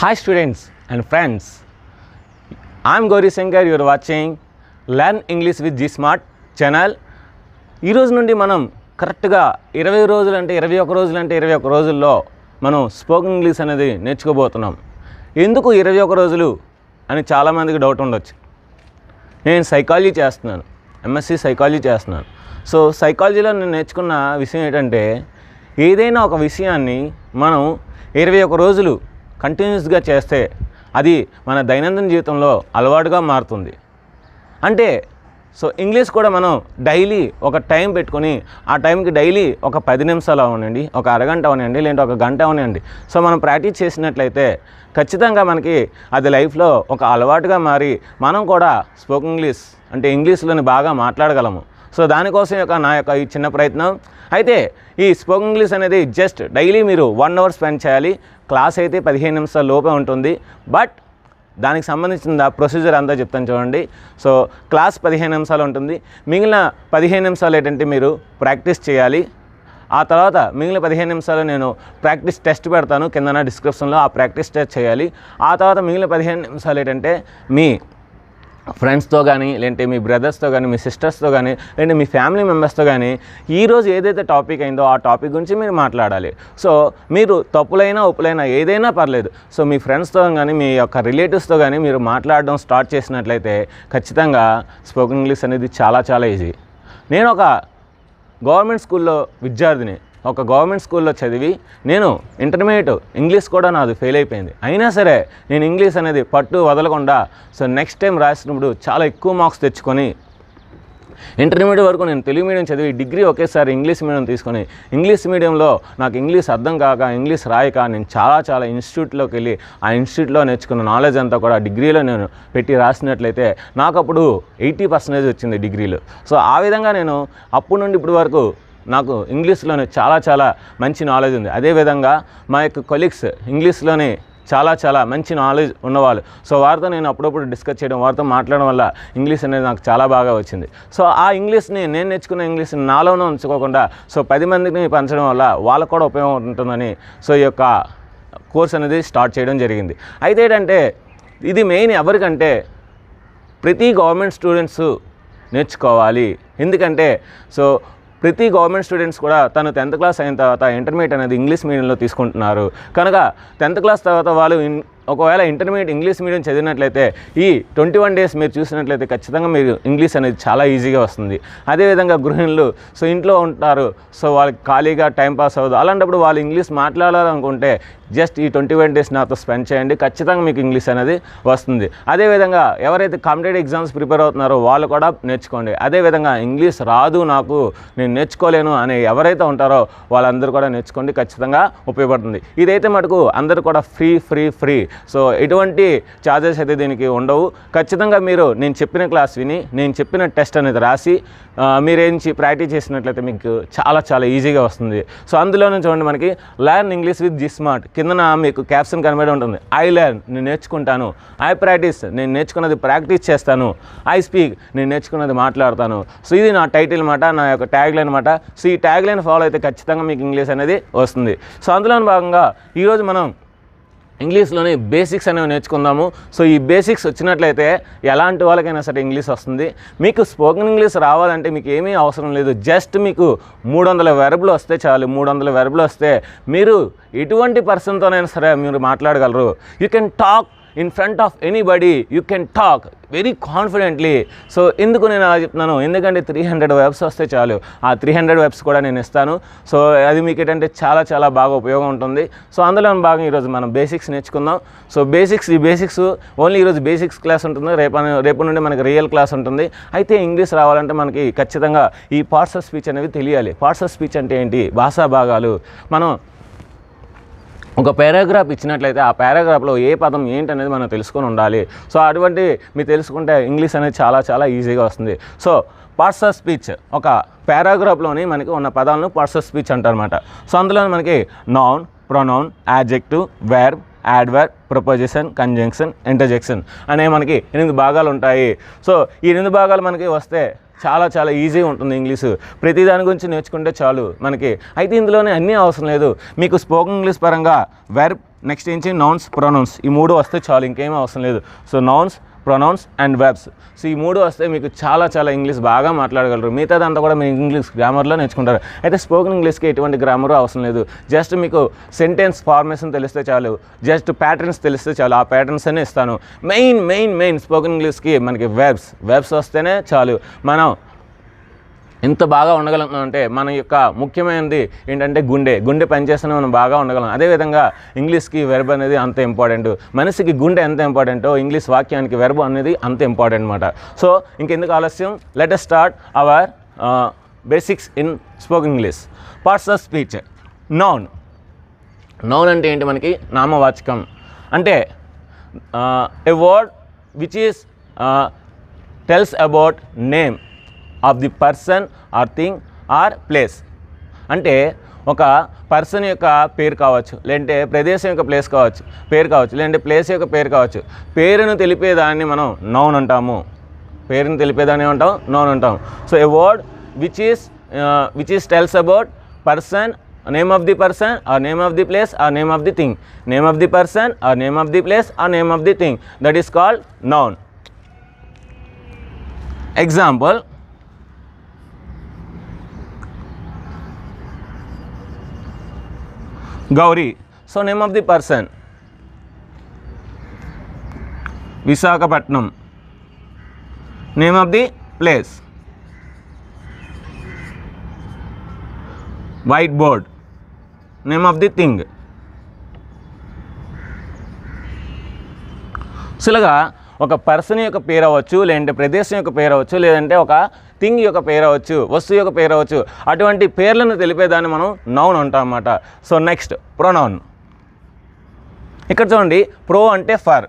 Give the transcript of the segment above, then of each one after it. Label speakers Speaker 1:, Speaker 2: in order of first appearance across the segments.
Speaker 1: Hi students and friends, I am Gauri Shankar. You are watching Learn English with G Smart channel. ఈ రోజు నుండి మనం కరెక్ట్గా 20 రోజులు అంటే 21 రోజులు అంటే 21 రోజుల్లో మనం స్పోకెన్ ఇంగ్లీష్ అనేది నేర్చుకోబోతున్నాం. ఎందుకు 21 రోజులు అని చాలామందికి డౌట్ ఉండొచ్చు. నేను సైకాలజీ చేస్తున్నాను, ఎంఎస్సి సైకాలజీ చేస్తున్నాను. సో సైకాలజీలో నేను నేర్చుకున్న విషయం ఏంటంటే ఏదైనా ఒక విషయాన్ని మనం 21 రోజులు కంటిన్యూస్గా చేస్తే అది మన దైనందిన జీవితంలో అలవాటుగా మారుతుంది. అంటే సో ఇంగ్లీష్ కూడా మనం డైలీ ఒక టైం పెట్టుకొని ఆ టైంకి డైలీ ఒక 10 నిమిషాలు అవనండి, ఒక అరగంట అవనండి, లేదంటే ఒక గంట అవనండి. సో మనం ప్రాక్టీస్ చేసినట్లయితే ఖచ్చితంగా మనకి అది లైఫ్లో ఒక అలవాటుగా మారి మనం కూడా స్పోకెన్ ఇంగ్లీష్ అంటే ఇంగ్లీష్లోని బాగా మాట్లాడగలము. సో దానికోసం నా యొక్క ఈ చిన్న ప్రయత్నం. అయితే ఈ స్పోకెన్ ఇంగ్లీష్ అనేది జస్ట్ డైలీ మీరు 1 అవర్ స్పెండ్ చేయాలి. క్లాస్ అయితే 15 నిమిషాల లోపే ఉంటుంది. బట్ దానికి సంబంధించిన ప్రొసీజర్ అంతా చెప్తాను చూడండి. సో క్లాస్ 15 నిమిషాలు ఉంటుంది. మిగిలిన 15 నిమిషాలు ఏంటంటే మీరు ప్రాక్టీస్ చేయాలి. ఆ తర్వాత మిగిలిన 15 నిమిషాలు నేను ప్రాక్టీస్ టెస్ట్ పెడతాను కింద డిస్క్రిప్షన్లో. ఆ ప్రాక్టీస్ టెస్ట్ చేయాలి. ఆ తర్వాత మిగిలిన 15 నిమిషాలు ఏంటంటే మీ ఫ్రెండ్స్తో కానీ, లేదంటే మీ బ్రదర్స్తో కానీ, మీ సిస్టర్స్తో కానీ, లేదంటే మీ ఫ్యామిలీ మెంబర్స్తో కానీ ఈరోజు ఏదైతే టాపిక్ అయిందో ఆ టాపిక్ గురించి మీరు మాట్లాడాలి. సో మీరు తప్పులైనా ఒప్పులైనా ఏదైనా పర్లేదు. సో మీ ఫ్రెండ్స్తో కానీ, మీ యొక్క రిలేటివ్స్తో కానీ మీరు మాట్లాడడం స్టార్ట్ చేసినట్లయితే ఖచ్చితంగా స్పోకెన్ ఇంగ్లీష్ అనేది చాలా చాలా ఈజీ. నేను ఒక గవర్నమెంట్ స్కూల్లో విద్యార్థిని. ఒక గవర్నమెంట్ స్కూల్లో చదివి నేను ఇంటర్మీడియట్ ఇంగ్లీష్ కూడా నాది ఫెయిల్ అయిపోయింది. అయినా సరే నేను ఇంగ్లీష్ అనేది పట్టు వదలకుండా సో నెక్స్ట్ టైం రాసినప్పుడు చాలా ఎక్కువ మార్క్స్ తెచ్చుకొని ఇంటర్మీడియట్ వరకు నేను తెలుగు మీడియం చదివి డిగ్రీ ఒకేసారి ఇంగ్లీష్ మీడియం తీసుకొని ఇంగ్లీష్ మీడియంలో నాకు ఇంగ్లీష్ అర్థం కాక ఇంగ్లీష్ రాయక నేను చాలా ఇన్స్టిట్యూట్లోకి వెళ్ళి ఆ ఇన్స్టిట్యూట్లో నేర్చుకున్న నాలెడ్జ్ అంతా కూడా డిగ్రీలో నేను పెట్టి రాసినట్లయితే నాకు అప్పుడు 80% వచ్చింది డిగ్రీలో. సో ఆ విధంగా నేను అప్పటి నుండి ఇప్పటి వరకు నాకు ఇంగ్లీష్లోనే చాలా మంచి నాలెడ్జ్ ఉంది. అదేవిధంగా మా యొక్క కొలీగ్స్ ఇంగ్లీష్లోనే చాలా మంచి నాలెడ్జ్ ఉన్నవాళ్ళు. సో వారితో నేను అప్పుడప్పుడు డిస్కస్ చేయడం, వారితో మాట్లాడడం వల్ల ఇంగ్లీష్ అనేది నాకు చాలా బాగా వచ్చింది. సో ఆ ఇంగ్లీష్ని నేను నేర్చుకున్న ఇంగ్లీష్ని నాలోనే ఉంచుకోకుండా సో 10 మందిని పంచడం వల్ల వాళ్ళకు కూడా ఉపయోగం ఉంటుందని సో ఈ యొక్క కోర్స్ అనేది స్టార్ట్ చేయడం జరిగింది. అయితే ఏంటంటే ఇది మెయిన్ ఎవరికంటే ప్రతి గవర్నమెంట్ స్టూడెంట్స్ నేర్చుకోవాలి. ఎందుకంటే సో ప్రతి గవర్నమెంట్ స్టూడెంట్స్ కూడా తను 10th క్లాస్ అయిన తర్వాత ఇంటర్మీడియట్ అనేది ఇంగ్లీష్ మీడియంలో తీసుకుంటున్నారు. కనుక 10th క్లాస్ తర్వాత వాళ్ళు ఒకవేళ ఇంటర్మీడియట్ ఇంగ్లీష్ మీడియం చదివినట్లయితే ఈ 21 డేస్ మీరు చూసినట్లయితే ఖచ్చితంగా మీరు ఇంగ్లీష్ అనేది చాలా ఈజీగా వస్తుంది. అదేవిధంగా గృహిణులు సో ఇంట్లో ఉంటారు, సో వాళ్ళకి ఖాళీగా టైంపాస్ అవ్వదు. అలాంటప్పుడు వాళ్ళు ఇంగ్లీష్ మాట్లాడాలనుకుంటే జస్ట్ ఈ 21 డేస్ నాతో స్పెండ్ చేయండి, ఖచ్చితంగా మీకు ఇంగ్లీష్ అనేది వస్తుంది. అదేవిధంగా ఎవరైతే కాంపిటేటివ్ ఎగ్జామ్స్ ప్రిపేర్ అవుతున్నారో వాళ్ళు కూడా నేర్చుకోండి. అదేవిధంగా ఇంగ్లీష్ రాదు నాకు నేను నేర్చుకోలేను అనే ఎవరైతే ఉంటారో వాళ్ళందరూ కూడా నేర్చుకోండి, ఖచ్చితంగా ఉపయోగపడుతుంది. ఇదైతే మటుకు అందరూ కూడా ఫ్రీ. సో ఎటువంటి ఛార్జెస్ అయితే దీనికి ఉండవు. ఖచ్చితంగా మీరు నేను చెప్పిన క్లాస్ విని నేను చెప్పిన టెస్ట్ అనేది రాసి మీరేంచి ప్రాక్టీస్ చేసినట్లయితే మీకు చాలా ఈజీగా వస్తుంది. సో అందులోనే చూడండి మనకి learn English with G smart కిందన మీకు క్యాప్షన్ కనబడి ఉంటుంది. ఐ లెర్న్ నేను నేర్చుకుంటాను, ఐ ప్రాక్టీస్ నేను నేర్చుకున్నది ప్రాక్టీస్ చేస్తాను, ఐ స్పీక్ నేను నేర్చుకున్నది మాట్లాడతాను. సో ఇది నా టైటిల్ మాట, నా యొక్క ట్యాగ్ లైన్ మాట. సో ఈ ట్యాగ్ లైన్ ఫాలో అయితే ఖచ్చితంగా మీకు ఇంగ్లీష్ అనేది వస్తుంది. సో అందులో భాగంగా ఈరోజు మనం ఇంగ్లీష్లోని బేసిక్స్ అనేవి నేర్చుకుందాము. సో ఈ బేసిక్స్ వచ్చినట్లయితే ఎలాంటి వాళ్ళకైనా సరే ఇంగ్లీష్ వస్తుంది. మీకు స్పోకెన్ ఇంగ్లీష్ రావాలంటే మీకు ఏమీ అవసరం లేదు. జస్ట్ మీకు 300 వెర్బులు వస్తే చాలు. 300 వెర్బులు వస్తే మీరు ఎటువంటి పర్సన్తోనైనా సరే మీరు మాట్లాడగలరు. You can talk in front of anybody, you can talk very confidently. So ఎందుకు నేను అలా చెప్తున్నాను, ఎందుకంటే 300 వెబ్స్ వస్తే చాలు. ఆ 300 వెబ్స్ కూడా నేను ఇస్తాను. సో అది మీకు ఏంటంటే చాలా బాగా ఉపయోగం ఉంటుంది. సో అందులో భాగంగా ఈరోజు మనం బేసిక్స్ నేర్చుకుందాం. సో ఈ బేసిక్స్ ఓన్లీ ఈరోజు బేసిక్స్ క్లాస్ ఉంటుంది. రేపు నుండి మనకి రియల్ క్లాస్ ఉంటుంది. అయితే ఇంగ్లీష్ రావాలంటే మనకి ఖచ్చితంగా ఈ పార్ట్స్ ఆఫ్ స్పీచ్ అనేవి తెలియాలి. పార్ట్స్ ఆఫ్ స్పీచ్ అంటే ఏంటి, భాషా భాగాలు. మనం ఒక పారాగ్రాఫ్ ఇచ్చినట్లయితే ఆ పారాగ్రాఫ్లో ఏ పదం ఏంటనేది మనం తెలుసుకొని ఉండాలి. సో అటువంటి మీరు తెలుసుకుంటే ఇంగ్లీష్ అనేది చాలా ఈజీగా వస్తుంది. సో పార్ట్స్ ఆఫ్ స్పీచ్ ఒక పారాగ్రాఫ్లోని మనకి ఉన్న పదాలను పార్ట్స్ ఆఫ్ స్పీచ్ అంటారన్నమాట. సో అందులో మనకి noun, pronoun, adjective, verb, adverb, preposition, conjunction, interjection అనే మనకి 8 భాగాలు ఉంటాయి. సో ఈ 8 భాగాలు మనకి వస్తే చాలా ఈజీగా ఉంటుంది ఇంగ్లీషు. ప్రతి దాని గురించి నేర్చుకుంటే చాలు మనకి. అయితే ఇందులోనే అన్నీ అవసరం లేదు. మీకు స్పోకెన్ ఇంగ్లీష్ పరంగా వెర్బ్, నెక్స్ట్ ఏంటి నౌన్స్ ప్రొనౌన్స్, ఈ 3 వస్తే చాలు, ఇంకేమీ అవసరం లేదు. So nouns, pronouns and verbs. So ఈ 3 వస్తే మీకు చాలా ఇంగ్లీష్ బాగా మాట్లాడగలరు. మిగతాదంతా కూడా మీరు ఇంగ్లీష్ గ్రామర్లో నేర్చుకుంటారు. అయితే స్పోకెన్ ఇంగ్లీష్కి ఎటువంటి గ్రామరు అవసరం లేదు. జస్ట్ మీకు సెంటెన్స్ ఫార్మేషన్ తెలిస్తే చాలు, జస్ట్ ప్యాటర్న్స్ తెలిస్తే చాలు. ఆ ప్యాటర్న్స్ అనే ఇస్తాను. మెయిన్ స్పోకెన్ ఇంగ్లీష్కి మనకి వెర్బ్స్ వస్తేనే చాలు. మనం ఎంత బాగా ఉండగలుగుతున్నాం అంటే మన యొక్క ముఖ్యమైనది ఏంటంటే గుండె పనిచేస్తేనే మనం బాగా ఉండగలం. అదేవిధంగా ఇంగ్లీష్కి వెర్బ్ అనేది అంత ఇంపార్టెంట్. మనిషికి గుండె ఎంత ఇంపార్టెంటో ఇంగ్లీష్ వాక్యానికి వెర్బ్ అనేది అంత ఇంపార్టెంట్ అనమాట. సో ఇంకెందుకు ఆలస్యం, let us start our basics in spoken English. Parts of speech. Noun అంటే ఏంటి, మనకి నామవాచకం. అంటే a word which is tells about name of the person are thing or place. అంటే ఒక పర్సన్ యొక్క పేరు కావచ్చు, లేదంటే ప్రదేశం యొక్క పేరు కావచ్చు, లేదంటే ప్లేస్ యొక్క పేరు కావచ్చు. పేరును తెలిపేదాన్ని మనం నౌన్ అంటాము. నౌన్ అంటాం. So a word which is tells about person, name of the person or name of the place or name of the thing. Name of the person or name of the place or name of the thing, that is called noun. Example, Gauri. So name of the person, Visakhapatnam. Name of the place, whiteboard. Name of the thing. So ఇలాగా ఒక person యొక్క పేరు అవ్వచ్చు, లేదంటే ప్రదేశం యొక్క పేరు అవ్వచ్చు, లేదంటే ఒక థింగ్ యొక్క పేరు అవ్వచ్చు, వస్తువు యొక్క పేరు అవ్వచ్చు. అటువంటి పేర్లను తెలిపేదాన్ని మనం నౌన్ అంటాం అన్నమాట. So next pronoun. ఇక్కడ చూడండి, ప్రో అంటే ఫర్,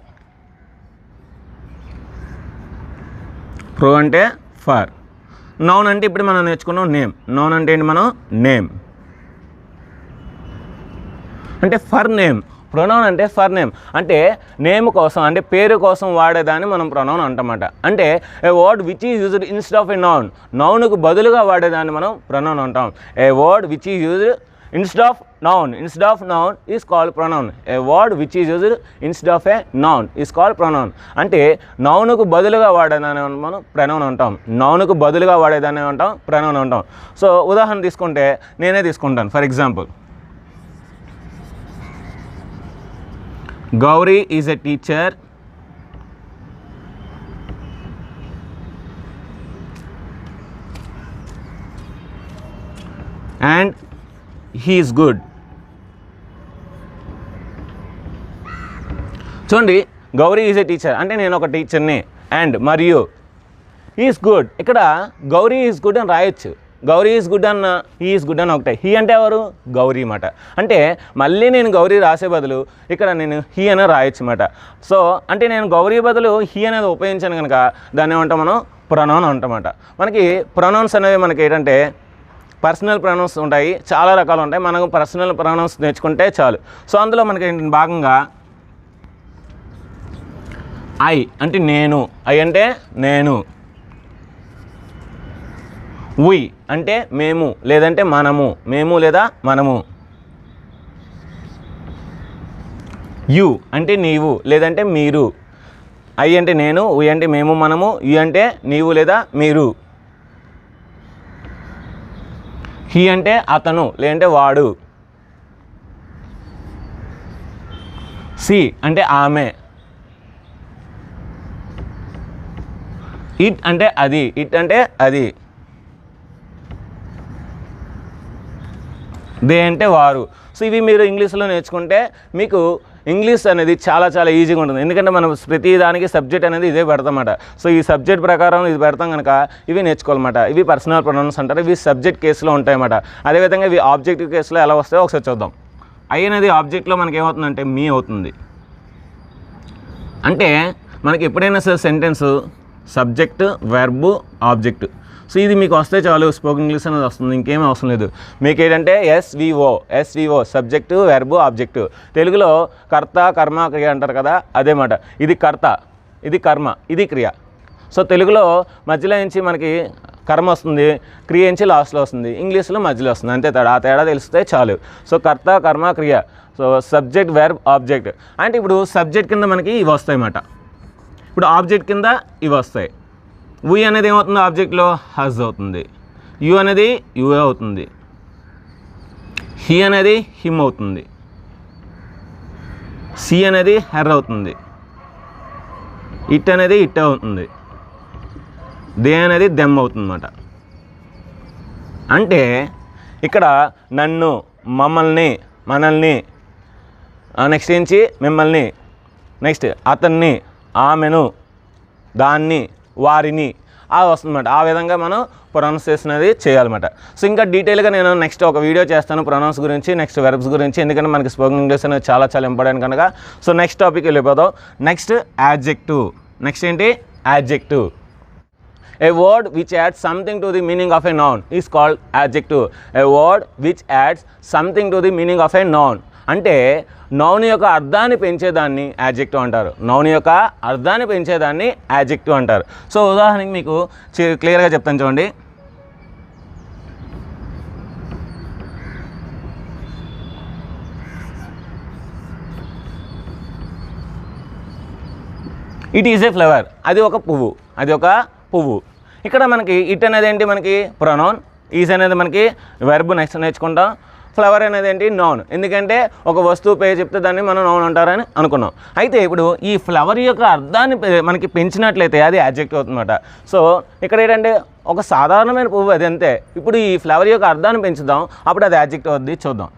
Speaker 1: నౌన్ అంటే ఇప్పుడు మనం నేర్చుకున్నాం నేమ్. నౌన్ అంటే ఏంటి, మనం నేమ్ అంటే ఫర్ నేమ్. ప్రొనౌన్ అంటే ఫర్ నేమ్, అంటే నేమ్ కోసం, అంటే పేరు కోసం వాడేదాన్ని మనం ప్రొనౌన్ అంటామన్నమాట. అంటే a word which is used instead of a noun, నౌన్కు బదులుగా వాడేదాన్ని మనం ప్రొనౌన్ అంటాం. A word which is used instead of noun is called pronoun. A word which is used instead of a noun is called pronoun. అంటే నౌన్కు బదులుగా వాడేదాన్ని మనం ప్రొనౌన్ అంటాం. ప్రొనౌన్ అంటాం. సో ఉదాహరణ తీసుకుంటే నేనే తీసుకుంటాను. For example, Gauri is a teacher and he is good. చూడండి, గౌరీ ఈజ్ ఏ టీచర్ అంటే నేను ఒక టీచర్ని, అండ్ మరియు హీ ఈజ్ గుడ్. ఇక్కడ గౌరీ ఈజ్ గుడ్ అని రాయొచ్చు. గౌరీ ఈజ్ గుడ్ అన్న, హీ ఈజ్ గుడ్ అని ఒకటే. హీ అంటే ఎవరు, గౌరీ మాట. అంటే మళ్ళీ నేను గౌరీ రాసే బదులు ఇక్కడ నేను హీ అని రాయొచ్చు అన్నమాట. సో అంటే నేను గౌరీ బదులు హీ అనేది ఉపయోగించాను కనుక దాన్ని ఏమంటాం, మనం ప్రొనౌన్ అంటామన్నమాట. మనకి ప్రొనౌన్స్ అనేవి మనకి ఏంటంటే పర్సనల్ ప్రొనౌన్స్ ఉంటాయి, చాలా రకాలు ఉంటాయి. మనం పర్సనల్ ప్రొనౌన్స్ నేర్చుకుంటే చాలు. సో అందులో మనకి భాగంగా ఐ అంటే నేను, వి అంటే మేము లేదంటే మనము, యు అంటే నీవు లేదంటే మీరు. ఐ అంటే నేను, వి అంటే మేము మనము, యు అంటే నీవు లేదా మీరు. హీ అంటే అతను లేదంటే వాడు. సి అంటే ఆమె. ఇట్ అంటే అది. దే అంటే వారు. సో ఇవి మీరు ఇంగ్లీష్లో నేర్చుకుంటే మీకు ఇంగ్లీష్ అనేది చాలా ఈజీగా ఉంటుంది. ఎందుకంటే మనం ప్రతి దానికి సబ్జెక్ట్ అనేది ఇదే పెడతామన్నమాట. సో ఈ సబ్జెక్ట్ ప్రకారం ఇది పెడతాం కనుక ఇవి నేర్చుకోవాలన్నమాట. ఇవి పర్సనల్ ప్రొనౌన్స్ అంటారు. ఇవి సబ్జెక్ట్ కేసులో ఉంటాయన్నమాట. అదేవిధంగా ఇవి ఆబ్జెక్టివ్ కేసులో ఎలా వస్తాయో ఒకసారి చూద్దాం. ఐ అనేది ఆబ్జెక్ట్లో మనకి ఏమవుతుందంటే మీ అవుతుంది. అంటే మనకి ఎప్పుడైనా సరే sentence subject, verb, object. So ఇది మీకు వస్తే చాలు, స్పోకెన్ ఇంగ్లీష్ అనేది వస్తుంది, ఇంకేమీ అవసరం లేదు. మీకు ఏంటంటే ఎస్విఓ సబ్జెక్టు, వెర్బ్, ఆబ్జెక్టు. తెలుగులో కర్త, కర్మ, క్రియ అంటారు కదా, అదే మాట. ఇది కర్త, ఇది కర్మ, ఇది క్రియ. సో తెలుగులో మధ్యలో నుంచి మనకి కర్మ వస్తుంది, క్రియ నుంచి లాస్ట్లో వస్తుంది. ఇంగ్లీష్లో మధ్యలో వస్తుంది, అంతే తేడా. ఆ తేడా తెలిస్తే చాలు. సో కర్త, కర్మ, క్రియ. సో సబ్జెక్ట్ వెర్బ్ ఆబ్జెక్ట్ అంటే ఇప్పుడు సబ్జెక్ట్ కింద మనకి ఇవి వస్తాయి అన్నమాట. ఇప్పుడు ఆబ్జెక్ట్ కింద ఇవి వస్తాయి. వి అనేది ఏమవుతుంది ఆబ్జెక్ట్లో హజ్ అవుతుంది, యు అనేది యుఏ అవుతుంది, హీ అనేది హిమ్ అవుతుంది, సి అనేది హెర్ అవుతుంది, ఇట్ అనేది ఇట్ అవుతుంది, దే అనేది దెమ్ అవుతుంది అన్నమాట. అంటే ఇక్కడ నన్ను, మమ్మల్ని, మనల్ని, నెక్స్ట్ ఏంచి మిమ్మల్ని, నెక్స్ట్ అతన్ని, ఆమెను, దాన్ని, వారిని అలా వస్తుందన్నమాట. ఆ విధంగా మనం ప్రొనౌన్సియేషన్ అనేది చేయాలన్నమాట. సో ఇంకా డీటెయిల్గా నేను నెక్స్ట్ ఒక వీడియో చేస్తాను ప్రొనౌన్స్ గురించి, నెక్స్ట్ వెర్బ్స్ గురించి, ఎందుకంటే మనకి స్పోకెన్ ఇంగ్లీష్ అనేది చాలా చాలా ఇంపార్టెంట్ కనుక. సో నెక్స్ట్ టాపిక్ వెళ్ళిపోదాం. Next adjective. నెక్స్ట్ ఏంటి adjective. A word which adds something to the meaning of a noun is called adjective. A word which adds something to the meaning of a noun. అంటే noun యొక్క అర్థాన్ని పెంచేదాన్ని adjective అంటారు. Noun యొక్క అర్థాన్ని పెంచేదాన్ని adjective అంటారు. So ఉదాహరణకి మీకు క్లియర్గా చెప్తాను చూడండి. It is a flower. అది ఒక పువ్వు, అది ఒక పువ్వు. ఇక్కడ మనకి ఇట్ అనేది ఏంటి మనకి ప్రొనౌన్, ఈజ్ అనేది మనకి వెర్బ్ నెక్స్ట్ నేర్చుకుంటాం. ఫ్లవర్ అనేది ఏంటి నౌన్, ఎందుకంటే ఒక వస్తువు పేరు చెప్తే దాన్ని మనం నౌన్ అంటారని అనుకున్నాం. అయితే ఇప్పుడు ఈ ఫ్లవర్ యొక్క అర్థాన్ని మనకి పెంచినట్లయితే అది యాడ్జెక్టివ్ అవుతుందన్నమాట. సో ఇక్కడ ఏంటంటే ఒక సాధారణమైన పువ్వు అది అంతే. ఇప్పుడు ఈ ఫ్లవర్ యొక్క అర్థాన్ని పెంచుదాం, అప్పుడు అది యాడ్జెక్టివ్ అవుద్ది. చూద్దాం.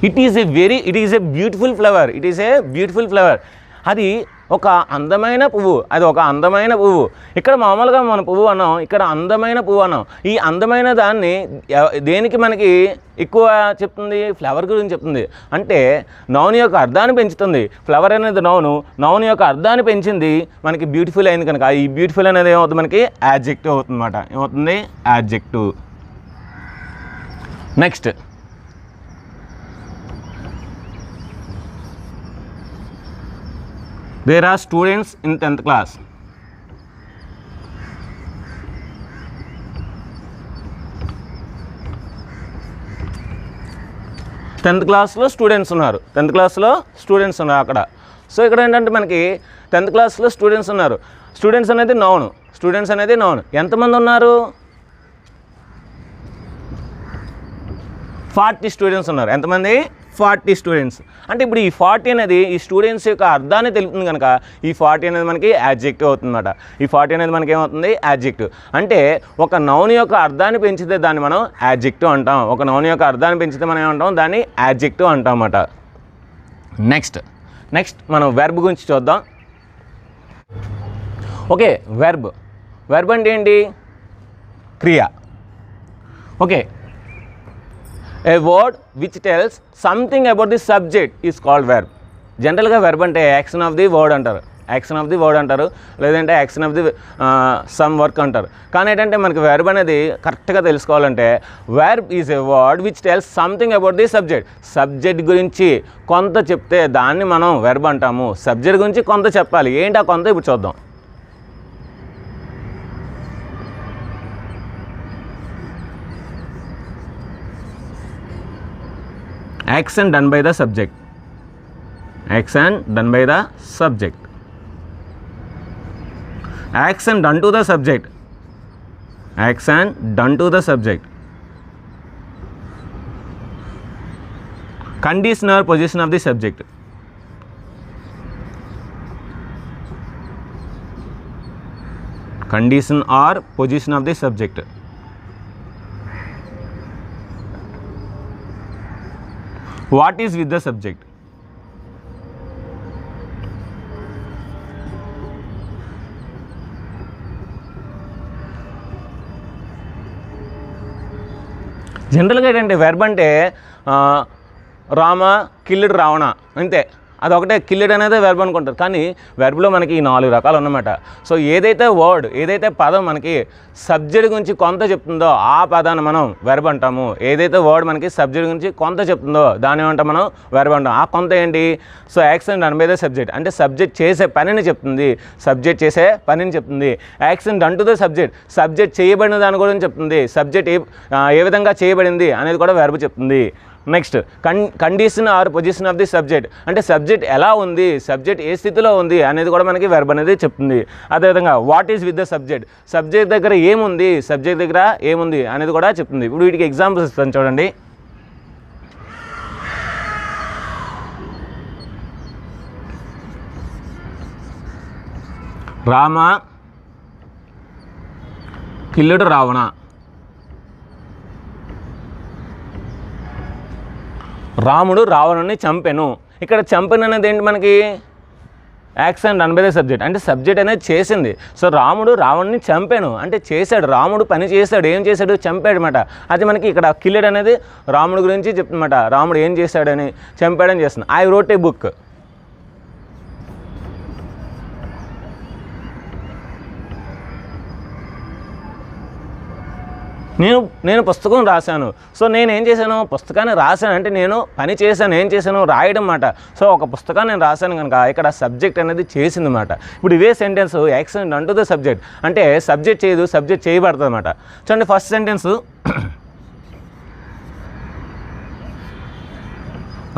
Speaker 1: It is a beautiful flower. It is a beautiful flower. అది ఒక అందమైన పువ్వు, అది ఒక అందమైన పువ్వు. ఇక్కడ మామూలుగా మన పువ్వు అన్నాం, ఇక్కడ అందమైన పువ్వు అన్నాం. ఈ అందమైన దాన్ని దేనికి మనకి ఎక్కువ చెప్తుంది, ఫ్లవర్ గురించి చెప్తుంది. అంటే నౌన్ యొక్క అర్థాన్ని పెంచుతుంది. ఫ్లవర్ అనేది నౌన్ యొక్క అర్థాన్ని పెంచింది, మనకి బ్యూటిఫుల్ అయింది కనుక ఈ బ్యూటిఫుల్ అనేది ఏమవుతుంది మనకి యాడ్జెక్టివ్ అవుతుంది అన్నమాట. ఏమవుతుంది adjective. Next there are students in 10th class. 10th క్లాస్లో స్టూడెంట్స్ ఉన్నారు. 10th క్లాస్లో స్టూడెంట్స్ ఉన్నారు అక్కడ. సో ఇక్కడ ఏంటంటే మనకి 10th క్లాస్లో స్టూడెంట్స్ ఉన్నారు. స్టూడెంట్స్ అనేది నౌన్, స్టూడెంట్స్ అనేది నౌన్. ఎంతమంది ఉన్నారు? 40 స్టూడెంట్స్ ఉన్నారు. ఎంతమంది? 40 స్టూడెంట్స్. అంటే ఇప్పుడు ఈ 40 అనేది ఈ స్టూడెంట్స్ యొక్క అర్థాన్ని తెలుపుతుంది కనుక ఈ 40 అనేది మనకి యాడ్జెక్టివ్ అవుతుందన్నమాట. ఈ 40 అనేది మనకి ఏమవుతుంది యాడ్జెక్టివ్. అంటే ఒక నౌన్ యొక్క అర్థాన్ని పెంచితే దాన్ని మనం యాడ్జెక్టివ్ అంటాం. ఒక నౌన్ యొక్క అర్థాన్ని పెంచితే మనం ఏమంటాం, దాన్ని యాడ్జెక్టివ్ అంటాం అన్నమాట. నెక్స్ట్ మనం వెర్బ్ గురించి చూద్దాం. ఓకే, వెర్బ్ అంటే ఏంటి? క్రియ. Okay, a word which tells something about the subject is called verb. జనరల్గా వెర్బ్ అంటే యాక్షన్ ఆఫ్ ది వర్డ్ అంటారు, లేదంటే action of the some work అంటారు. కానీ ఏంటంటే మనకి వెర్బ్ అనేది కరెక్ట్గా తెలుసుకోవాలంటే verb is a word which tells something about the subject గురించి కొంత చెప్తే దాన్ని మనం వెర్బ్ అంటాము. సబ్జెక్ట్ గురించి కొంత చెప్పాలి. ఏంటి ఆ కొంత ఇప్పుడు చూద్దాం. Action done by the subject. Action done by the subject. Action done to the subject. Action done to the subject. Condition or position of the subject. Condition or position of the subject. What is with the subject? జనరల్గా ఏంటంటే verb అంటే Rama killed Ravana అంతే. అదొకటే killed అనేది verb అనుకుంటారు, కానీ వెర్బ్లో మనకి ఈ 4 రకాలు ఉన్నమాట. సో ఏదైతే పదం మనకి సబ్జెక్ట్ గురించి కొంత చెప్తుందో ఆ పదాన్ని మనం వెర్బ్ అంటాము. ఏదైతే వర్డ్ మనకి సబ్జెక్ట్ గురించి కొంత చెప్తుందో దాన్ని ఏమంటాం మనం వెర్బ్ అంటాం. ఆ కొంత ఏంటి? So action done by the subject, అంటే సబ్జెక్ట్ చేసే పనిని చెప్తుంది. సబ్జెక్ట్ చేసే పనిని చెప్తుంది. Action done to the subject చేయబడిన దాని గురించి చెప్తుంది. సబ్జెక్ట్ ఏ విధంగా చేయబడింది అనేది కూడా వెర్బ్ చెప్తుంది. Next condition or position of the subject, అంటే సబ్జెక్ట్ ఎలా ఉంది, సబ్జెక్ట్ ఏ స్థితిలో ఉంది అనేది కూడా మనకి వెర్బ్ అనేది చెప్తుంది. అదేవిధంగా what is with the subject దగ్గర ఏముంది అనేది కూడా చెప్తుంది. ఇప్పుడు వీటికి ఎగ్జాంపుల్స్ ఇస్తాను చూడండి. రామ కిల్లుడు రావణ. రాముడు రావణుని చంపెను. ఇక్కడ చంపెను అనేది ఏంటి? మనకి action done by the subject, అంటే సబ్జెక్ట్ అనేది చేసింది. సో రాముడు రావణుని చంపాను అంటే చేశాడు, రాముడు పని చేశాడు. ఏం చేశాడు? చంపాడు అనమాట. అది మనకి ఇక్కడ కిల్డ్ అనేది రాముడు గురించి చెప్తుందన్నమాట. రాముడు ఏం చేశాడని, చంపాడని చేస్తుంది. I wrote a book. నేను పుస్తకం రాశాను. సో నేను ఏం చేశాను? పుస్తకాన్ని రాశాను అంటే నేను పని చేశాను. ఏం చేశాను? రాయడం అన్నమాట. సో ఒక పుస్తకాన్ని నేను రాశాను కనుక ఇక్కడ సబ్జెక్ట్ అనేది చేసింది అన్నమాట. ఇప్పుడు ఇవే sentence action done to the subject, అంటే సబ్జెక్ట్ చేయదు, సబ్జెక్ట్ చేయబడుతుంది అన్నమాట. చూడండి first sentence,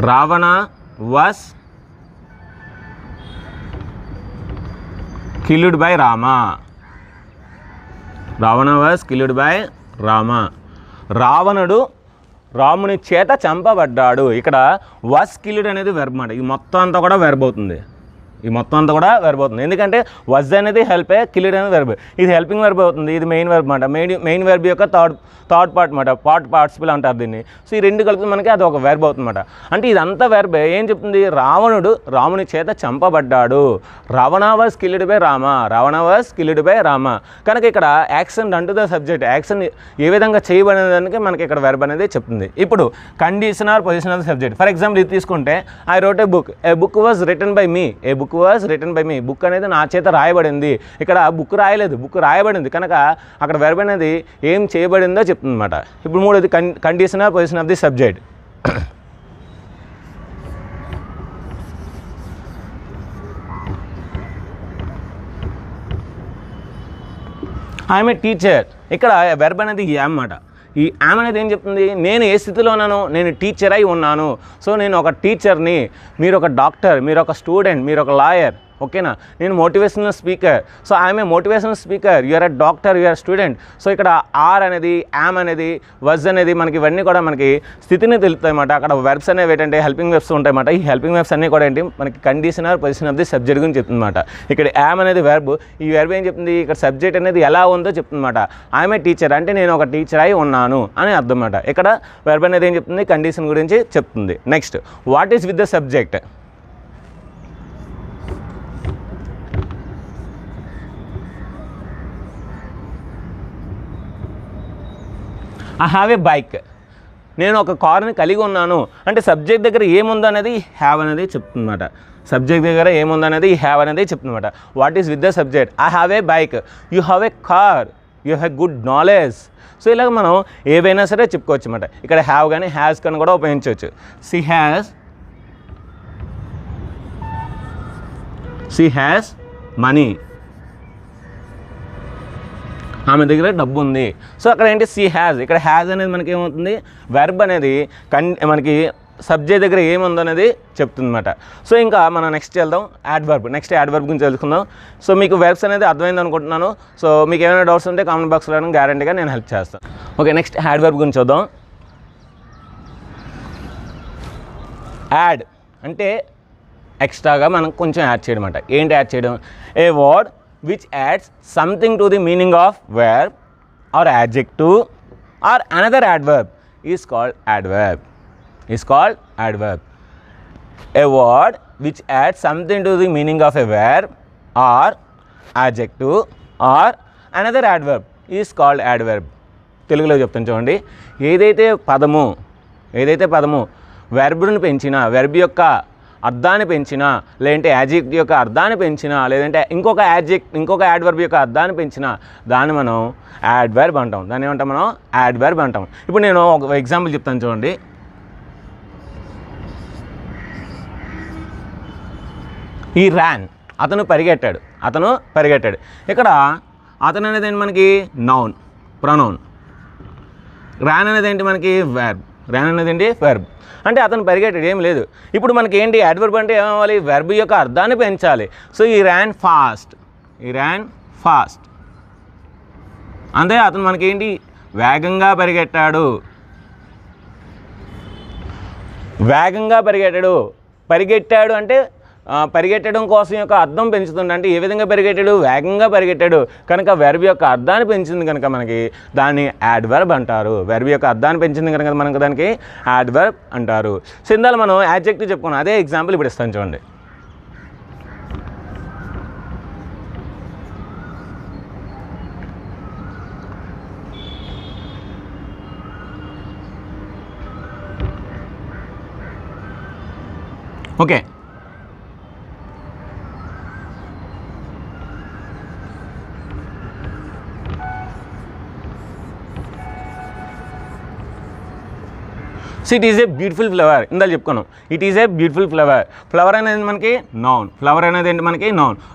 Speaker 1: Ravana was killed by Rama. Ravana was killed by Rama. రావణుడు రాముని చేత చంపబడ్డాడు. ఇక్కడ వాస్ కిల్డ్ అనేది వెర్బ్ మాట. ఈ మొత్తం అంతా కూడా వెర్బ్ అవుతుంది. ఎందుకంటే వజ్ అనేది హెల్పే, కిల్డ్ అనేది వెర్బ్. ఇది హెల్పింగ్ వెర్బ్ అవుతుంది, ఇది మెయిన్ వెర్బ్ మాట. మెయిన్ వెర్బ్ యొక్క థర్డ్ పార్ట్ మాట, పార్టిసిపుల్ అంటారు దీన్ని. సో ఈ రెండు కలిపి మనకి అది ఒక వెర్బ్ అవుతుందన్నమాట. అంటే ఇదంతా వెర్బ్ ఏం చెప్తుంది? రావణుడు రాముని చేత చంపబడ్డాడు. Ravana was killed by Rama. కనుక ఇక్కడ action done to the subject, action ఏ విధంగా చేయబడినదానికి మనకి ఇక్కడ వెర్బ్ అనేది చెప్తుంది. ఇప్పుడు condition or position of the subject. For example ఇది తీసుకుంటే I wrote a book was written by me. Book అనేది నా చేత రాయబడింది. ఇక్కడ బుక్ రాయలేదు, బుక్ రాయబడింది. కనుక అక్కడ వెర్బ్ అనేది ఏం చేయబడిందో చెప్తుంది అన్నమాట. ఇప్పుడు మూడోది condition or position of the subject. I'm a teacher. ఇక్కడ వెర్బ్ అనేది యామ్ అన్నమాట. ఈ యామ్ అనేది ఏం చెప్తుంది? నేను ఏ స్థితిలో ఉన్నాను? నేను టీచర్ అయి ఉన్నాను. సో నేను ఒక టీచర్ని, మీరు ఒక డాక్టర్, మీరు ఒక స్టూడెంట్, మీరు ఒక లాయర్, ఓకేనా? నేను motivational speaker. So I'm a motivational speaker, you're a doctor, you're student. So ఇక్కడ ఆర్ అనేది, యామ్ అనేది, వజ్ అనేది మనకి ఇవన్నీ కూడా మనకి స్థితిని తెలుపుతాయి అన్నమాట. అక్కడ వెర్బ్స్ అనేవి ఏంటంటే హెల్పింగ్ వెర్బ్స్ ఉంటాయి అన్నమాట. ఈ హెల్పింగ్ వెర్బ్స్ అన్నీ కూడా ఏంటి? మనకి condition or position of the subject గురించి చెప్తుందన్నమాట. ఇక్కడ యామ్ అనేది వెర్బ్. ఈ వెర్బ్ ఏం చెప్తుంది? ఇక్కడ సబ్జెక్ట్ అనేది ఎలా ఉందో చెప్తుందన్నమాట. ఐఎమ్ ఏ టీచర్ అంటే నేను ఒక టీచర్ అయి ఉన్నాను అని అర్థం అన్నమాట. ఇక్కడ వెర్బ్ అనేది ఏం చెప్తుంది? కండిషన్ గురించి చెప్తుంది. Next, what is with the subject. I have a bike. నేను ఒక కార్ని కలిగి ఉన్నాను అంటే సబ్జెక్ట్ దగ్గర ఏముందో అనేది హ్యావ్ అనేది చెప్తుందన్నమాట. సబ్జెక్ట్ దగ్గర ఏముందో అనేది హ్యావ్ అనేది చెప్తుందన్నమాట. What is with the subject? I have a bike, you have a car, you have good knowledge. So ఇలాగ మనం ఏవైనా సరే చెప్పుకోవచ్చు అన్నమాట. ఇక్కడ హ్యావ్ కానీ హ్యాస్ కానీ కూడా ఉపయోగించవచ్చు. She has money. ఆమె దగ్గర డబ్బు ఉంది. సో అక్కడ ఏంటి? See has. ఇక్కడ హ్యాజ్ అనేది మనకి ఏమవుతుంది? వెర్బ్ అనేది మనకి సబ్జెక్ట్ దగ్గర ఏముందో అనేది చెప్తుంది అనమాట. సో ఇంకా మనం నెక్స్ట్ వెళ్దాం యాడ్వర్బ్. నెక్స్ట్ యాడ్వర్బ్ గురించి తెలుసుకుందాం. సో మీకు వెర్బ్స్ అనేది అర్థమైంది అనుకుంటున్నాను. సో మీకు ఏమైనా డౌట్స్ ఉంటే కామెంట్ బాక్స్లో గ్యారంటీగా నేను హెల్ప్ చేస్తాను. ఓకే, నెక్స్ట్ యాడ్వర్బ్ గురించి చూద్దాం. యాడ్ అంటే ఎక్స్ట్రాగా మనం కొంచెం యాడ్ చేయడం అనమాట. ఏంటి యాడ్ చేయడం? ఏ word which adds something to the meaning of verb or adjective or another adverb is called adverb. A word which adds something to the meaning of a verb or adjective or another adverb is called adverb. తెలుగులో చెప్తాను చూడండి. ఏదైతే పదము వెర్బ్ను పెంచిన, verb యొక్క అర్థాన్ని పెంచినా, లేదంటే యాడ్జెక్టివ్ యొక్క అర్థాన్ని పెంచినా, లేదంటే ఇంకొక యాడ్వర్బ్ యొక్క అర్థాన్ని పెంచినా దాన్ని మనం యాడ్వర్బ్ అంటాం. దాన్ని ఏమంటాం మనం? యాడ్వర్బ్ అంటాం. ఇప్పుడు నేను ఒక ఎగ్జాంపుల్ చెప్తాను చూడండి. ఈ ర్యాన్, అతను పరిగెట్టాడు. ఇక్కడ అతను అనేది ఏంటి మనకి? Noun, pronoun. ర్యాన్ అనేది ఏంటి మనకి? వెర్బ్. అంటే అతను పరిగెట్టాడు, ఏం లేదు. ఇప్పుడు మనకి ఏంటి? యాడ్వర్బ్ అంటే ఏమవ్వాలి? వెర్బ్ యొక్క అర్థాన్ని పెంచాలి. సో ఈ ర్యాన్ ఫాస్ట్ అంటే అతను మనకి ఏంటి? వేగంగా పరిగెట్టాడు. పరిగెట్టాడు అంటే పరిగెట్టడం కోసం యొక్క అర్థం పెంచుతుంది. అంటే ఏ విధంగా పరిగెట్టాడు? వేగంగా పరిగెట్టాడు కనుక వెర్బ్ యొక్క అర్థాన్ని పెంచింది కనుక మనకి దాన్ని యాడ్వర్బ్ అంటారు. వెర్బ్ యొక్క అర్థాన్ని పెంచింది కనుక మనకు దానికి యాడ్వర్బ్ అంటారు. సో ఇందాక మనం యాడ్జెక్టివ్ చెప్పుకున్నాం, అదే ఎగ్జాంపుల్ ఇప్పుడు ఇస్తాను చూడండి. Okay, so it is a beautiful flower. ఇందాక చెప్పుకున్నాం, it is a beautiful flower. Flower అనేది మనకి నౌన్. ఫ్లవర్ అనేది ఏంటి మనకి?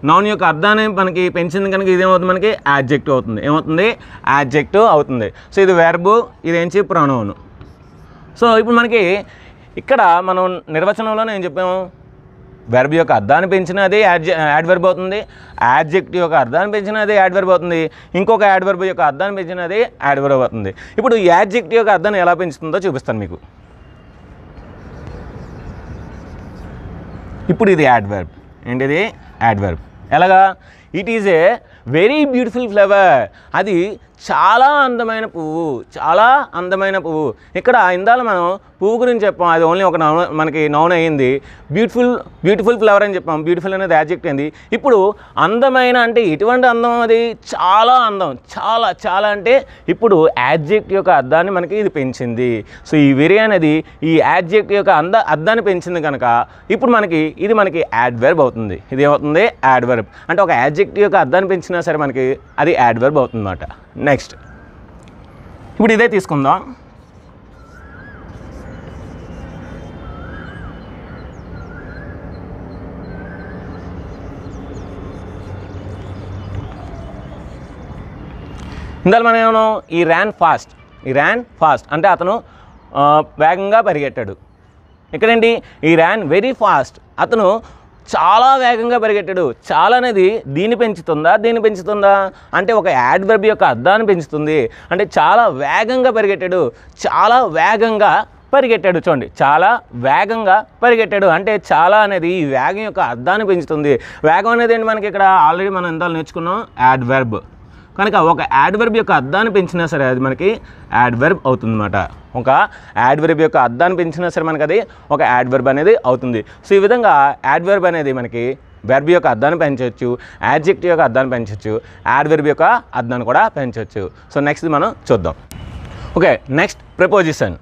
Speaker 1: నౌన్ యొక్క అర్థాన్ని మనకి పెంచింది కనుక ఇదేమవుతుంది? మనకి యాడ్జెక్టివ్ అవుతుంది. ఏమవుతుంది? యాడ్జెక్టివ్ అవుతుంది. సో ఇది వెర్బ్, ఇదేంటి? ప్రొనౌన్. సో ఇప్పుడు మనకి ఇక్కడ మనం నిర్వచనంలోనే ఏం చెప్పాము? వెర్బ్ యొక్క అర్థాన్ని పెంచినా అదే యాడ్వర్బ్ అవుతుంది. యాడ్జెక్టివ్ యొక్క అర్థాన్ని పెంచినా అదే యాడ్వర్బ్ అవుతుంది. ఇంకొక యాడ్వర్బ్ యొక్క అర్థాన్ని పెంచినా అదే యాడ్వర్బ్ అవుతుంది. ఇప్పుడు యాడ్జెక్టివ్ యొక్క అర్థాన్ని ఎలా పెంచుతుందో చూపిస్తాను మీకు. ఇప్పుడు ఇది యాడ్వర్బ్. ఏంటిది? యాడ్వర్బ్. ఎలాగా? It is a very beautiful flower. అది చాలా అందమైన పువ్వు. ఇక్కడ ఇందాక మనం పువ్వు గురించి చెప్పాం, అది ఓన్లీ ఒక మనకి నౌన్ అయ్యింది. బ్యూటిఫుల్ ఫ్లవర్ అని చెప్పాం. బ్యూటిఫుల్ అనేది యాడ్జెక్టివ్ అయింది. ఇప్పుడు అందమైన అంటే ఎటువంటి అందం? అది చాలా అందం. చాలా అంటే ఇప్పుడు యాడ్జెక్టివ్ యొక్క అర్థాన్ని మనకి ఇది పెంచింది. సో ఈ వెరీ అనేది ఈ యాడ్జెక్టివ్ యొక్క అర్థాన్ని పెంచింది కనుక ఇప్పుడు ఇది మనకి యాడ్వర్బ్ అవుతుంది. ఇది ఏమవుతుంది? యాడ్వర్బ్. అంటే ఒక యాడ్జెక్టివ్ యొక్క అర్థాన్ని పెంచినా సరే మనకి అది యాడ్వర్బ్ అవుతుంది అన్నమాట. నెక్స్ట్ ఇప్పుడు ఇదే తీసుకుందాం. ఇందులో మనం ఏమన్నా ఈ ర్యాన్ ఫాస్ట్ అంటే అతను వేగంగా పరిగెట్టాడు. ఇక్కడేంటి? ఈ ర్యాన్ వెరీ ఫాస్ట్, అతను చాలా వేగంగా పరిగెట్టాడు. చాలా అనేది దీన్ని పెంచుతుందా అంటే ఒక యాడ్వర్బ్ యొక్క అర్థాన్ని పెంచుతుంది. అంటే చాలా వేగంగా పరిగెట్టాడు. చూడండి, చాలా వేగంగా పరిగెట్టాడు అంటే చాలా అనేది ఈ వేగం యొక్క అర్థాన్ని పెంచుతుంది. వేగం అనేది ఏంటి? మనకి ఇక్కడ ఆల్రెడీ మనం ఎంత నేర్చుకున్నాం? యాడ్వర్బ్. కనుక ఒక యాడ్వర్బ్ యొక్క అర్థాన్ని పెంచినా సరే అది మనకి యాడ్వర్బ్ అవుతుంది అన్నమాట. ఒక యాడ్వర్బ్ యొక్క అర్థాన్ని పెంచినా సరే మనకి అది ఒక యాడ్వర్బ్ అనేది అవుతుంది. సో ఈ విధంగా యాడ్వర్బ్ అనేది మనకి వెర్బ్ యొక్క అర్థాన్ని పెంచవచ్చు, యాడ్జెక్టివ్ యొక్క అర్థాన్ని పెంచవచ్చు, యాడ్వర్బ్ యొక్క అర్థాన్ని కూడా పెంచవచ్చు. సో నెక్స్ట్ మనం చూద్దాం. Okay, next preposition.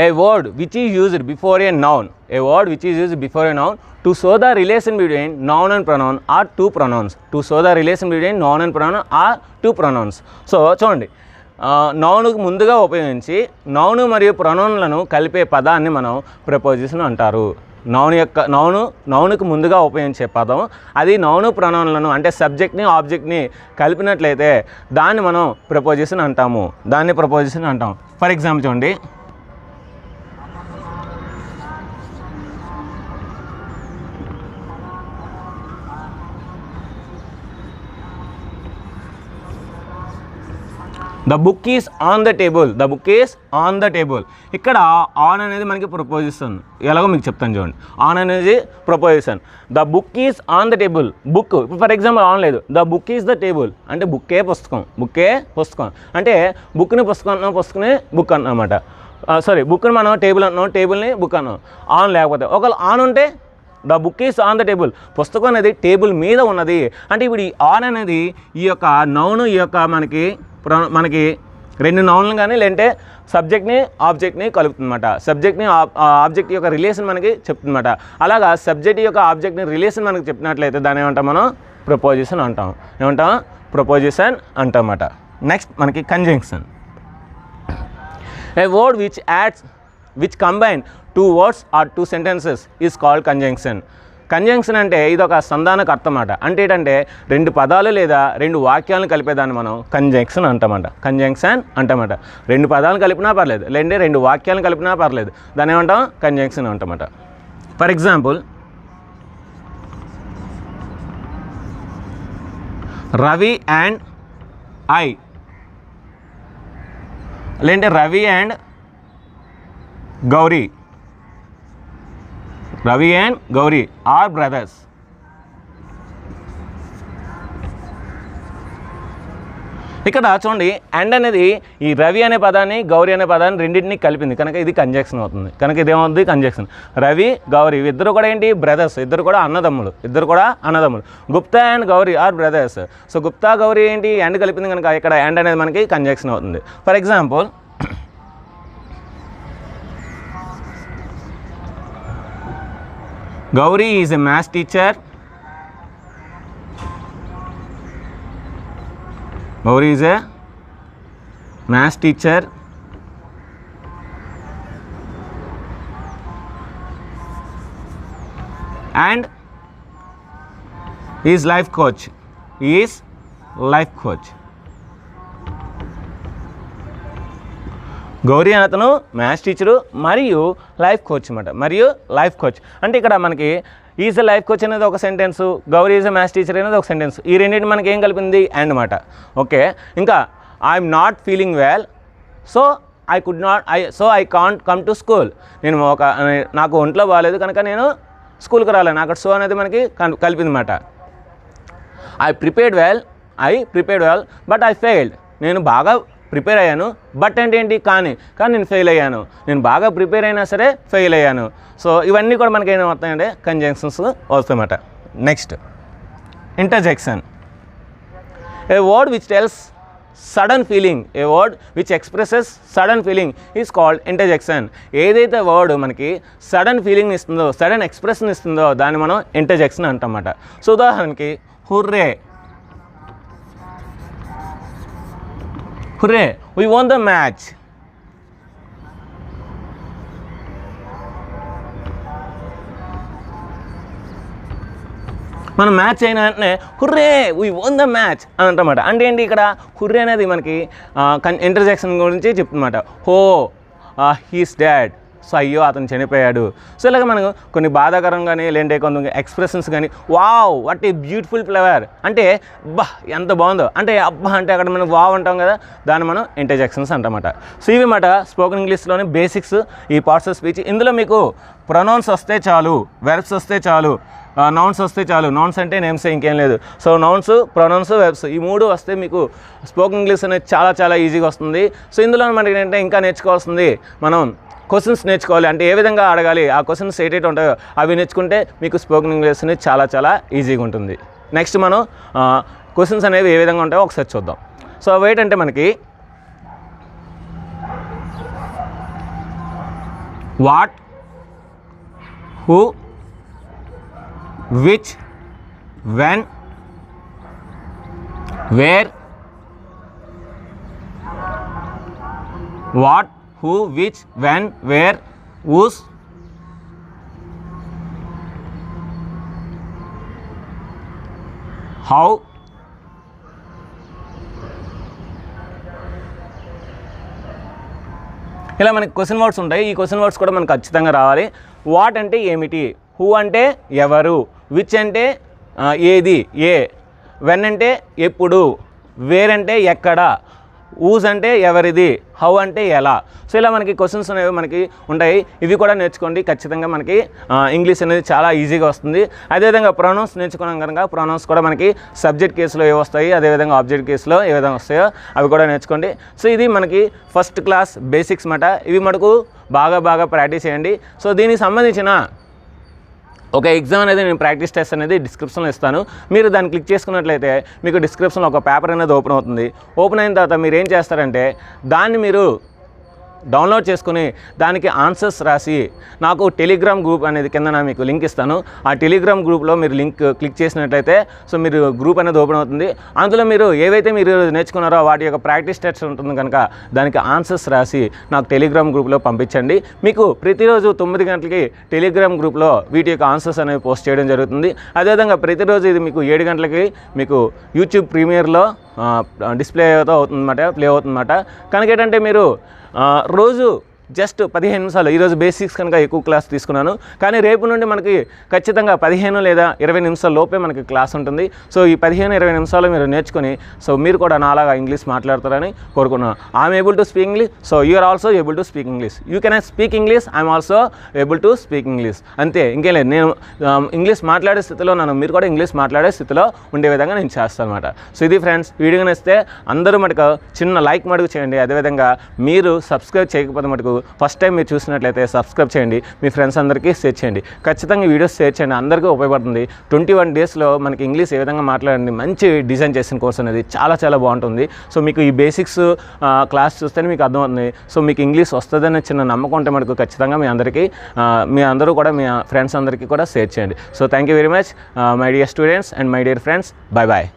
Speaker 1: A word which is used before a noun to show the relation between noun and pronoun or two pronouns. So చూడండి, నౌన్కు ముందుగా ఉపయోగించి నౌను మరియు ప్రొనౌన్లను కలిపే పదాన్ని మనం ప్రిపోజిషన్ అంటారు. నౌనుకు ముందుగా ఉపయోగించే పదం అది నౌను ప్రొనౌన్లను అంటే సబ్జెక్ట్ని ఆబ్జెక్ట్ని కలిపినట్లయితే దాన్ని మనం ప్రిపోజిషన్ అంటాము. ఫర్ ఎగ్జాంపుల్ చూడండి, the book is on the table. ఇక్కడ ఆన్ అనేది మనకి ప్రపోజిషన్. ఎలాగో మీకు చెప్తాను చూడండి. ఆన్ అనేది preposition. The book is on the table. Book ఇప్పుడు ఫర్ ఎగ్జాంపుల్ ఆన్ లేదు, the book is the table అంటే బుక్కే పుస్తకం అంటే బుక్ని బుక్ అన్నమాట. బుక్ని మనం టేబుల్ అంటున్నాం, టేబుల్ని బుక్ అన్నాం. ఆన్ లేకపోతే ఒకవేళ ఆన్ ఉంటే the book is on the table, పుస్తకం అనేది టేబుల్ మీద ఉన్నది. అంటే ఇప్పుడు ఈ ఆన్ అనేది ఈ యొక్క నౌను ఈ యొక్క మనకి రెండు నౌన్లు కానీ లేదంటే సబ్జెక్ట్ని ఆబ్జెక్ట్ని కలుపుతుందన్నమాట. సబ్జెక్ట్ని ఆబ్జెక్ట్ యొక్క రిలేషన్ మనకి చెప్తుందన్నమాట. అలాగా సబ్జెక్ట్ యొక్క ఆబ్జెక్ట్ని రిలేషన్ మనకి చెప్పినట్లయితే దాన్ని ఏమంటాం మనం ప్రపోజిషన్ అంటాం. ఏమంటాం ప్రపోజిషన్ అంటామన్నమాట. నెక్స్ట్ మనకి conjunction. A word which combine 2 words or 2 sentences is called conjunction. Conjunction అంటే ఇది ఒక సంధానక అర్థం అన్నమాట. అంటే ఏంటంటే 2 పదాలు లేదా 2 వాక్యాలను కలిపేదాన్ని మనం కంజంక్షన్ అంటామంట. కంజంక్షన్ అంటామట. 2 పదాలను కలిపినా పర్లేదు, లేదంటే 2 వాక్యాలను కలిపినా పర్లేదు, దాన్ని ఏమంటాం కంజంక్షన్ అంటామట. For example, Ravi and I, లేదంటే Ravi and Gauri. Ravi and Gauri are brothers. ఇక్కడ చూడండి, అండ్ అనేది ఈ రవి అనే పదాన్ని గౌరీ అనే పదాన్ని రెండింటినీ కలిపింది కనుక ఇది కంజంక్షన్ అవుతుంది. కనుక ఇదేమవుతుంది కంజంక్షన్. రవి గౌరీ ఇద్దరు కూడా ఏంటి బ్రదర్స్, ఇద్దరు కూడా అన్నదమ్ములు. Gupta and Gauri are brothers. So Gupta Gauri ఏంటి అండ్ కలిపింది కనుక ఇక్కడ అండ్ అనేది మనకి కంజంక్షన్ అవుతుంది. For example, Gauri is a math teacher. Gauri is a math teacher and he is life coach. He is life coach. Gauri అని అతను మ్యాథ్స్ టీచరు మరియు లైఫ్ కోచ్ అన్నమాట. మరియు లైఫ్ కోచ్ అంటే ఇక్కడ మనకి ఈజ్ ఎ లైఫ్ కోచ్ అనేది ఒక sentence, Gauri is a maths teacher అనేది ఒక సెంటెన్స్. ఈ రెండింటి మనకి ఏం కలిపింది అండ్ అన్నమాట. ఓకే, ఇంకా I'm not feeling well so I can't come to school. నాకు ఒంట్లో బాగాలేదు కనుక నేను స్కూల్కి రాలేను. అక్కడ సో అనేది మనకి కలిపింది అన్నమాట. I prepared well but I failed. నేను బాగా ప్రిపేర్ అయ్యాను, బట్ అంటే ఏంటి కానీ నేను ఫెయిల్ అయ్యాను. నేను బాగా ప్రిపేర్ అయినా సరే ఫెయిల్ అయ్యాను. సో ఇవన్నీ కూడా మనకి ఏం వస్తాయంటే కంజంక్షన్స్ వస్తాయన్నమాట. Next interjection. A word which tells sudden feeling, A word which expresses sudden feeling is called interjection. ఏదైతే వర్డ్ మనకి సడన్ ఫీలింగ్ ఇస్తుందో, సడన్ ఎక్స్ప్రెషన్ ఇస్తుందో దాన్ని మనం ఇంటర్జెక్షన్ అంటామన్నమాట. సో ఉదాహరణకి hurray, hurray we won the match. మనం match అయిన వెంటనే hurray we won the match అని అంటామన్నమాట. అంటే ఏంటి ఇక్కడ హుర్రే అనేది మనకి ఇంటర్జెక్షన్ గురించి చెప్తున్నమాట. హో హీస్ డాడ్, సో అయ్యో అతను చనిపోయాడు. సో ఇలాగ మనకు కొన్ని బాధాకరంగానే లేదంటే కొంత ఎక్స్ప్రెషన్స్ కానీ wow what a beautiful flower అంటే అబ్బా ఎంత బాగుందో, అంటే అబ్బా అంటే అక్కడ మనం వావ్ అంటాం కదా, దాన్ని మనం ఇంటర్జెక్షన్స్ అంటామన్నమాట. సో ఇవి మాట స్పోకెన్ ఇంగ్లీష్లోని బేసిక్స్ ఈ పార్ట్స్ ఆఫ్ స్పీచ్. ఇందులో మీకు ప్రొనౌన్స్ వస్తే చాలు, వెర్బ్స్ వస్తే చాలు, నౌన్స్ వస్తే చాలు. నౌన్స్ అంటే నేమ్స్ ఇంకేం లేదు. సో నౌన్స్, ప్రొనౌన్స్, వెర్బ్స్ ఈ 3 వస్తే మీకు స్పోకెన్ ఇంగ్లీష్ అనేది చాలా చాలా ఈజీగా వస్తుంది. సో ఇందులో మనకి ఏంటంటే ఇంకా నేర్చుకోవాల్సింది మనం క్వశ్చన్స్ నేర్చుకోవాలి. అంటే ఏ విధంగా అడగాలి, ఆ క్వశ్చన్స్ ఏటైతే ఉంటాయో అవి నేర్చుకుంటే మీకు స్పోకెన్ ఇంగ్లీష్ అనేది చాలా చాలా ఈజీగా ఉంటుంది. నెక్స్ట్ మనం క్వశ్చన్స్ అనేవి ఏ విధంగా ఉంటాయో ఒకసారి చూద్దాం. సో అవి ఏంటంటే మనకి what, who, which, when, where. What, who, which, when, where, whose, how, ఇలా మనకి క్వశ్చన్ వర్డ్స్ ఉంటాయి. ఈ క్వశ్చన్ వర్డ్స్ కూడా మనకు ఖచ్చితంగా రావాలి. వాట్ అంటే ఏమిటి, హూ అంటే ఎవరు, విచ్ అంటే ఏది ఏ, వెన్ అంటే ఎప్పుడు, వేర్ అంటే ఎక్కడ, ఊజ్ అంటే ఎవరిది, హౌ అంటే ఎలా. సో ఇలా మనకి క్వశ్చన్స్ అనేవి మనకి ఉంటాయి. ఇవి కూడా నేర్చుకోండి, ఖచ్చితంగా మనకి ఇంగ్లీష్ అనేది చాలా ఈజీగా వస్తుంది. అదేవిధంగా ప్రొనౌన్స్ నేర్చుకున్నాం కనుక ప్రొనౌన్స్ కూడా మనకి సబ్జెక్ట్ కేసులో ఏ వస్తాయి, అదేవిధంగా ఆబ్జెక్ట్ కేసులో ఏ విధంగా వస్తాయో అవి కూడా నేర్చుకోండి. సో ఇది మనకి ఫస్ట్ క్లాస్ బేసిక్స్ మాట. ఇవి మనకు బాగా ప్రాక్టీస్ చేయండి. సో దీనికి సంబంధించిన ఒక ఎగ్జామ్ అనేది నేను ప్రాక్టీస్ టెస్ట్ అనేది డిస్క్రిప్షన్లో ఇస్తాను. మీరు దాన్ని క్లిక్ చేసుకున్నట్లయితే మీకు డిస్క్రిప్షన్లో ఒక పేపర్ అనేది ఓపెన్ అవుతుంది. ఓపెన్ అయిన తర్వాత మీరు ఏం చేస్తారంటే దాన్ని మీరు డౌన్లోడ్ చేసుకుని దానికి ఆన్సర్స్ రాసి నాకు టెలిగ్రామ్ గ్రూప్ అనేది కింద మీకు లింక్ ఇస్తాను. ఆ టెలిగ్రామ్ గ్రూప్లో మీరు లింక్ క్లిక్ చేసినట్లయితే సో మీరు గ్రూప్ అనేది ఓపెన్ అవుతుంది. అందులో మీరు ఏవైతే మీరు నేర్చుకున్నారో వాటి యొక్క ప్రాక్టీస్ టెస్ట్ ఉంటుంది కనుక దానికి ఆన్సర్స్ రాసి నాకు టెలిగ్రామ్ గ్రూప్లో పంపించండి. మీకు ప్రతిరోజు 9 గంటలకి టెలిగ్రామ్ గ్రూప్లో వీటి యొక్క ఆన్సర్స్ అనేవి పోస్ట్ చేయడం జరుగుతుంది. అదేవిధంగా ప్రతిరోజు ఇది మీకు 7 గంటలకి మీకు యూట్యూబ్ ప్రీమియర్లో డిస్ప్లే అవుతుందన్నమాట, ప్లే అవుతుందన్నమాట. కనుక ఏంటంటే మీరు రోజు జస్ట్ 15 నిమిషాలు, ఈరోజు బేసిక్స్ కనుక ఎక్కువ క్లాస్ తీసుకున్నాను, కానీ రేపు నుండి మనకి ఖచ్చితంగా 15 లేదా 20 నిమిషాల లోపే మనకి క్లాస్ ఉంటుంది. సో ఈ 15-20 నిమిషాలు మీరు నేర్చుకొని సో మీరు కూడా నాలాగా ఇంగ్లీష్ మాట్లాడతారని కోరుకున్నాను. I'm able to speak English, so you are also able to speak English. You can speak English, I'm also able to speak English. అంతే, ఇంకేం లేదు. నేను ఇంగ్లీష్ మాట్లాడే స్థితిలో మీరు కూడా ఇంగ్లీష్ మాట్లాడే స్థితిలో ఉండే విధంగా నేను చేస్తాను అనమాట. సో ఇది ఫ్రెండ్స్, వీడియో నచ్చితే అందరూ మటుకు చిన్న లైక్ మటుకు చేయండి. అదేవిధంగా మీరు సబ్స్క్రైబ్ చేయకపోతే మటుకు ఫస్ట్ టైం మీరు చూసినట్లయితే సబ్స్క్రైబ్ చేయండి, మీ ఫ్రెండ్స్ అందరికీ షేర్ చేయండి. ఖచ్చితంగా వీడియోస్ షేర్ చేయండి, అందరికీ ఉపయోగపడుతుంది. 21 డేస్లో మనకి ఇంగ్లీష్ ఏ విధంగా మాట్లాడండి, మంచి డిజైన్ చేసిన కోర్స్ అనేది చాలా బాగుంటుంది. సో మీకు ఈ బేసిక్స్ క్లాస్ చూస్తేనే మీకు అర్థమవుతుంది. సో మీకు ఇంగ్లీష్ వస్తుందనే చిన్న నమ్మకం ఉంటే మనకు ఖచ్చితంగా మీ అందరూ కూడా మీ ఫ్రెండ్స్ అందరికీ కూడా షేర్ చేయండి. So thank you very much my dear students and my dear friends. Bye bye.